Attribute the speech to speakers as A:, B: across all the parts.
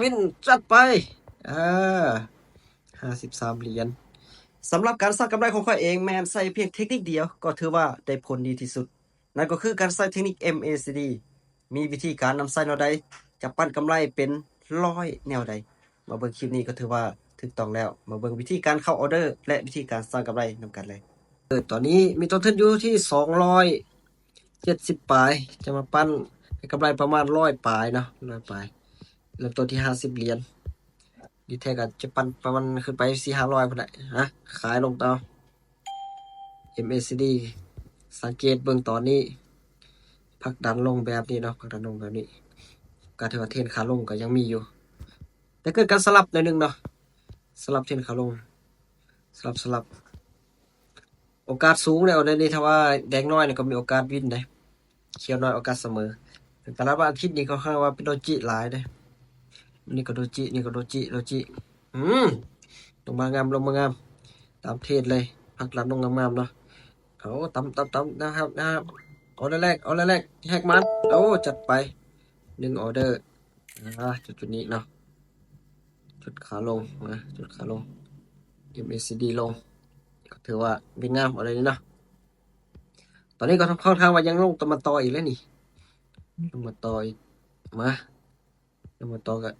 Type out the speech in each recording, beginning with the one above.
A: วินจัดไปอ่า53 เหรียญสำหรับการสร้างกำไรของข้าเองแมนใส่เพียงเทคนิคเดียวก็ถือว่าได้ผลดีที่สุดนั่นก็คือการใส่เทคนิค MACD มีวิธีการนำใส่แนวใดจะปั้นกำไรเป็นร้อยแนวใดมาเบิ่งคลิปนี้ก็ถือว่าถูกต้องแล้วมาเบิ่งวิธีการเข้าออเดอร์และวิธีการสร้างกำไรนำกันเลยตอนนี้มีต้นทุนอยู่ที่270ปลายจะมาปั้นให้กำไรประมาณ100ปลายเนาะ100ปลายเริ่มต้นที่50 เหรียญดีแท้ก็จะปั้นประมาณขึ้นไป400-500พุ่นแหละฮะขายลงต่อ MACD สังเกตเบิ่งตอนนี้พักดันลงแบบนี้เนาะพักดันลงแบบนี้การถือว่าเทรนขาลงก็ยังมีอยู่แต่เกิดการสลับหน่อยหนึงเนาะสลับเทรนขาลงสลับโอกาสสูงแล้วในนี้ถ้าว่าแดงน้อยนี่ก็มีโอกาสวินได้เขียวน้อยโอกาสเสมอแต่ละวันอาทิตย์นี้ก็ค่อนข้างว่าเป็นโดจิหลายเด้นี่ก็โดจินี่ก็โดจิอืมลงมางามตามเทรนเลยพักดันลงงามๆเนาะเอาตำนะครับออเดอร์แรกแฮกมันโอ้จัดไป1ออเดอร์จุดนี้เนาะจุดขาลงนะจุดขาลง MACD ลงก็ถือว่าเป็นงามอะไรนี่เนาะตอนนี้ก็ค่อนข้างว่ายังลงตัวมาต่ออีกแล้วนี่ลงมาต่ออีกมาลงมาต่อกัน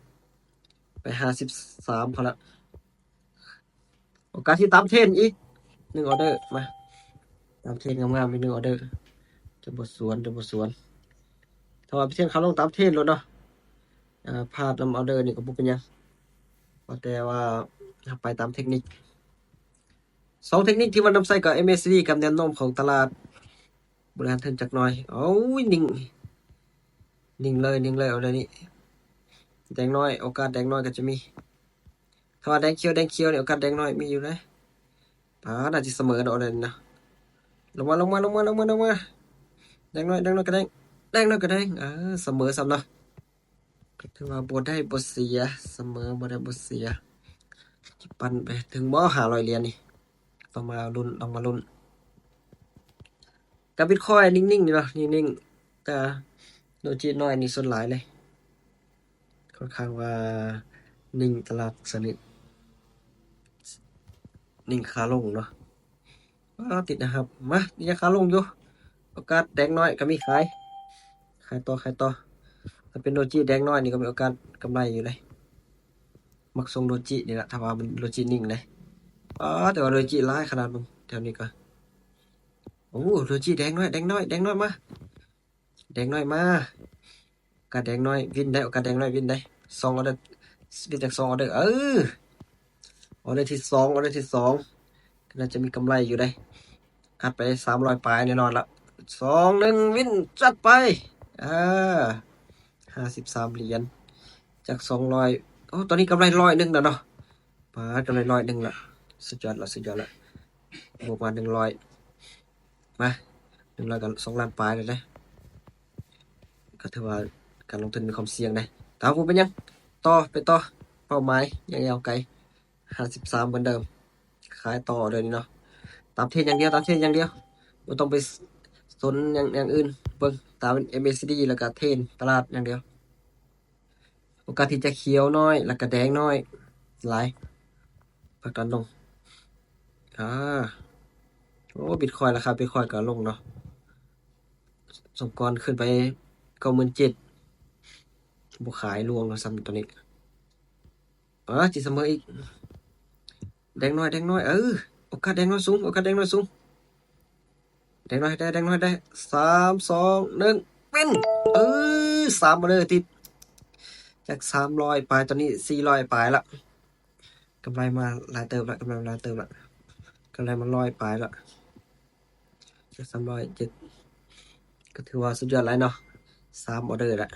A: ไป53พอละโอกาสที่ตามเทรนอีก1ออเดอร์มาตามเทรนงามๆไป1ออเดอร์จะบทสวนถ้าว่าเทรนเขาลงตามเทรนแล้วเนาะพลาดนำออเดอร์นี่ก็บ่เป็นหยังแต่ว่าไปตามเทคนิค2เทคนิคที่ว่านำใส่กับ MACD กับแนวโน้มของตลาดบริหารเทินจักหน่อยโอ้ยนิ่งเลยเอาเลยนี่แดงน้อยโอกาสแดงน้อยก็จะมีถ้าว่าแดงเขียวเนี่ยโอกาสแดงน้อยมีอยู่นะน่าจะเสมอเอาเลยนะลงมาแดงน้อยก็แดงก็แดงเสมอซ้ำเนาะก็ถือว่าบ่ได้บ่เสียเสมอบ่ได้บ่เสียจะปั่นไปถึงบ่500 เหรียญนี่ต้องมาลุ้นกับบิตคอยน์นิ่งๆนี่เนาะนิ่งๆแต่โดจิน้อยนี่ส่วนหลายเลยค่อนข้างว่านิ่งตลาดสนิทนิ่งขาลงเนาะติดนะครับมายังขาลงอยู่โอกาสแดงน้อยก็มีขายต่อถ้าเป็นโดจิแดงน้อยนี่ก็มีโอกาสกำไรอยู่เลยมักทรงโดจินี่แหละถ้าว่ามันโดจินิ่งเลยแต่ว่าโดจิร้ายขนาดมึงแถวนี้ก็โอ้โดจิแดงน้อยมาแดงน้อยมาโอกาสแดงน้อยวินได้โอกาสแดงน้อยวินได้2ออเดอร์วินจาก2ออเดอร์ออเดอร์ที่2ก็น่าจะมีกำไรอยู่ได้อัดไป300ปลายแน่นอนละ2-1วินจัดไป53 เหรียญจาก200ตอนนี้กำไร100แล้วเนาะกำไร100ละสุดยอดละบวกมา100มา100กับ2ล้านปลายเลยนะก็ถือว่าการลงทุนมีความเสี่ยงนะตามผมเป็นยังไปต่อเป้าหมายยังยาวไกล53เหมือนเดิมขายต่อเลยนี่เนาะตามเทรนอย่างเดียวบ่ต้องไปสนอย่างอื่นเบิ่งตาม MACD แล้วก็เทรนตลาดอย่างเดียวโอกาสที่จะเขียวน้อยแล้วก็แดงน้อยหลายพักดันลงอ่าบิตคอยน์ราคาบิตคอยน์ก็ลงเนาะสมก่อนขึ้นไป97,000บ่ขายรวงแล้วซ้ำตัวนี้จิเสมออีกแดงน้อยโอกาสแดงน้อยสูงแดงน้อยได้3 2 1เป็น3มาเลยติดจาก300ปลายตอนนี้400ปลายละกำไรมาหลายเติมละกำไรมา100ปลายละจาก307ก็ถือว่าสุดยอดแล้วเนาะ3ออเดอร์ละ